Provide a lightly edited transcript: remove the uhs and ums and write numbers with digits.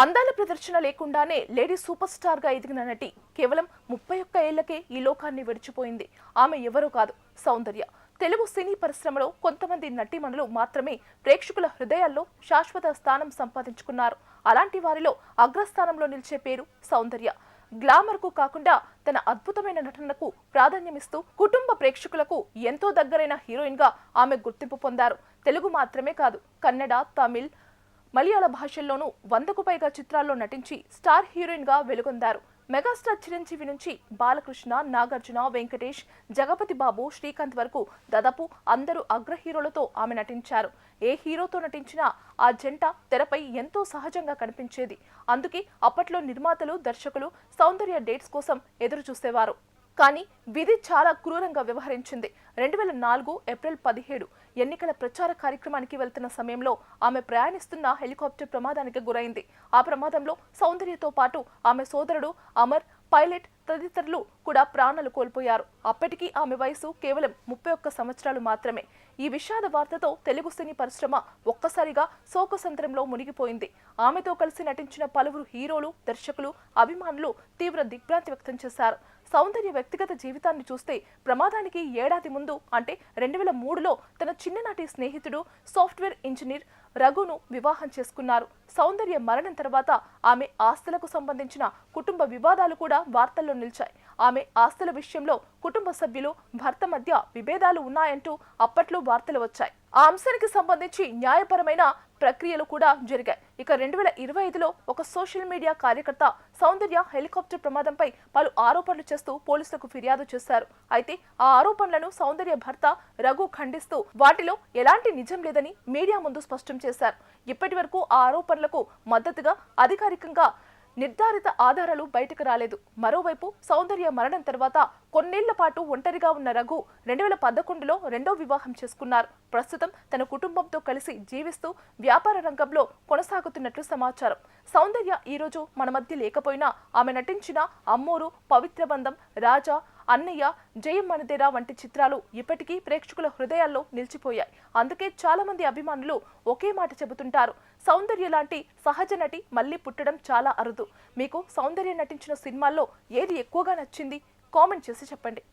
అందాల ప్రదర్శన లేకుండానే లేడీ సూపర్ స్టార్ గా ఎదిగిన నటి కేవలం 31 ఏళ్లకే ఈ లోకాన్ని విడిచిపోయింది. ఆమె ఎవరో కాదు, సౌందర్య. తెలుగు సినీ పరిశ్రమలో కొంతమంది నటీమణులు మాత్రమే ప్రేక్షకుల హృదయాల్లో శాశ్వత స్థానం సంపాదించుకున్నారు. అలాంటి వారిలో అగ్రస్థానంలో నిలిచే పేరు సౌందర్య. గ్లామర్ కు కాకుండా తన అద్భుతమైన నటనకు ప్రాధాన్యమిస్తూ కుటుంబ ప్రేక్షకులకు ఎంతో దగ్గరైన హీరోయిన్ గా ఆమె గుర్తింపు పొందారు. తెలుగు మాత్రమే కాదు, కన్నడ, తమిళ్, మలయాళ భాషల్లోనూ 100కు పైగా చిత్రాల్లో నటించి స్టార్ హీరోయిన్ గా వెలుగొందారు. మెగాస్టార్ చిరంజీవి నుంచి బాలకృష్ణ, నాగార్జున, వెంకటేష్, జగపతి బాబు, శ్రీకాంత్ వరకు దాదాపు అందరూ అగ్ర హీరోలతో ఆమె నటించారు. ఏ హీరోతో నటించినా ఆ జంట తెరపై ఎంతో సహజంగా కనిపించేది. అందుకే అప్పట్లో నిర్మాతలు, దర్శకులు సౌందర్య డేట్స్ కోసం ఎదురు చూసేవారు. కానీ విధి చాలా క్రూరంగా వ్యవహరించింది. 2004 ఏప్రిల్ 17 ఎన్నికల ప్రచార కార్యక్రమానికి వెళ్తున్న సమయంలో ఆమె ప్రయాణిస్తున్న హెలికాప్టర్ ప్రమాదానికి గురైంది. ఆ ప్రమాదంలో సౌందర్యతో పాటు ఆమె సోదరుడు అమర్, పైలట్ తదితరులు కూడా ప్రాణాలు కోల్పోయారు. అప్పటికీ ఆమె వయసు కేవలం 31 సంవత్సరాలు మాత్రమే. ఈ విషాద వార్తతో తెలుగు సినీ పరిశ్రమ ఒక్కసారిగా శోకసంద్రంలో మునిగిపోయింది. ఆమెతో కలిసి నటించిన పలువురు హీరోలు, దర్శకులు, అభిమానులు తీవ్ర దిగ్భ్రాంతి వ్యక్తం చేశారు. సౌందర్య వ్యక్తిగత జీవితాన్ని చూస్తే ప్రమాదానికి ఏడాది ముందు అంటే 2003లో తన చిన్ననాటి స్నేహితుడు సాఫ్ట్వేర్ ఇంజనీర్ రఘును వివాహం చేసుకున్నారు. సౌందర్య మరణం తర్వాత ఆమె ఆస్తులకు సంబంధించిన కుటుంబ వివాదాలు కూడా వార్తల్లో నిలిచాయి. ఆమె ఆస్తుల విషయంలో కుటుంబ సభ్యులు, భర్త మధ్య విభేదాలు ఉన్నాయంటూ అప్పట్లో వార్తలు వచ్చాయి. ఆ అంశానికి సంబంధించి న్యాయపరమైన ప్రక్రియలు కూడా జరిగాయి. ఇక 2025లో ఒక సోషల్ మీడియా కార్యకర్త సౌందర్య హెలికాప్టర్ ప్రమాదంపై పలు ఆరోపణలు చేస్తూ పోలీసులకు ఫిర్యాదు చేశారు. అయితే ఆ ఆరోపణలను సౌందర్య భర్త రఘు ఖండిస్తూ వాటిలో ఎలాంటి నిజం లేదని మీడియా ముందు స్పష్టం చేశారు. ఇప్పటి వరకు ఆ ఆరోపణలకు మద్దతుగా అధికారికంగా నిర్ధారిత ఆధారాలు బయటకు రాలేదు. మరోవైపు సౌందర్య మరణం తర్వాత కొన్నేళ్ల పాటు ఒంటరిగా ఉన్న రఘు 2011లో రెండో వివాహం చేసుకున్నారు. ప్రస్తుతం తన కుటుంబంతో కలిసి జీవిస్తూ వ్యాపార రంగంలో కొనసాగుతున్నట్లు సమాచారం. సౌందర్య ఈ రోజు మన మధ్య లేకపోయినా ఆమె నటించిన అమ్మోరు, పవిత్ర బంధం, రాజా, అన్నయ్య, జయం మనదేరా వంటి చిత్రాలు ఇప్పటికీ ప్రేక్షకుల హృదయాల్లో నిలిచిపోయాయి. అందుకే చాలా మంది అభిమానులు ఒకే మాట చెబుతుంటారు, సౌందర్య లాంటి సహజ నటి మళ్ళీ పుట్టడం చాలా అరుదు. మీకు సౌందర్య నటించిన సినిమాల్లో ఏది ఎక్కువగా నచ్చింది? కామెంట్ చేసి చెప్పండి.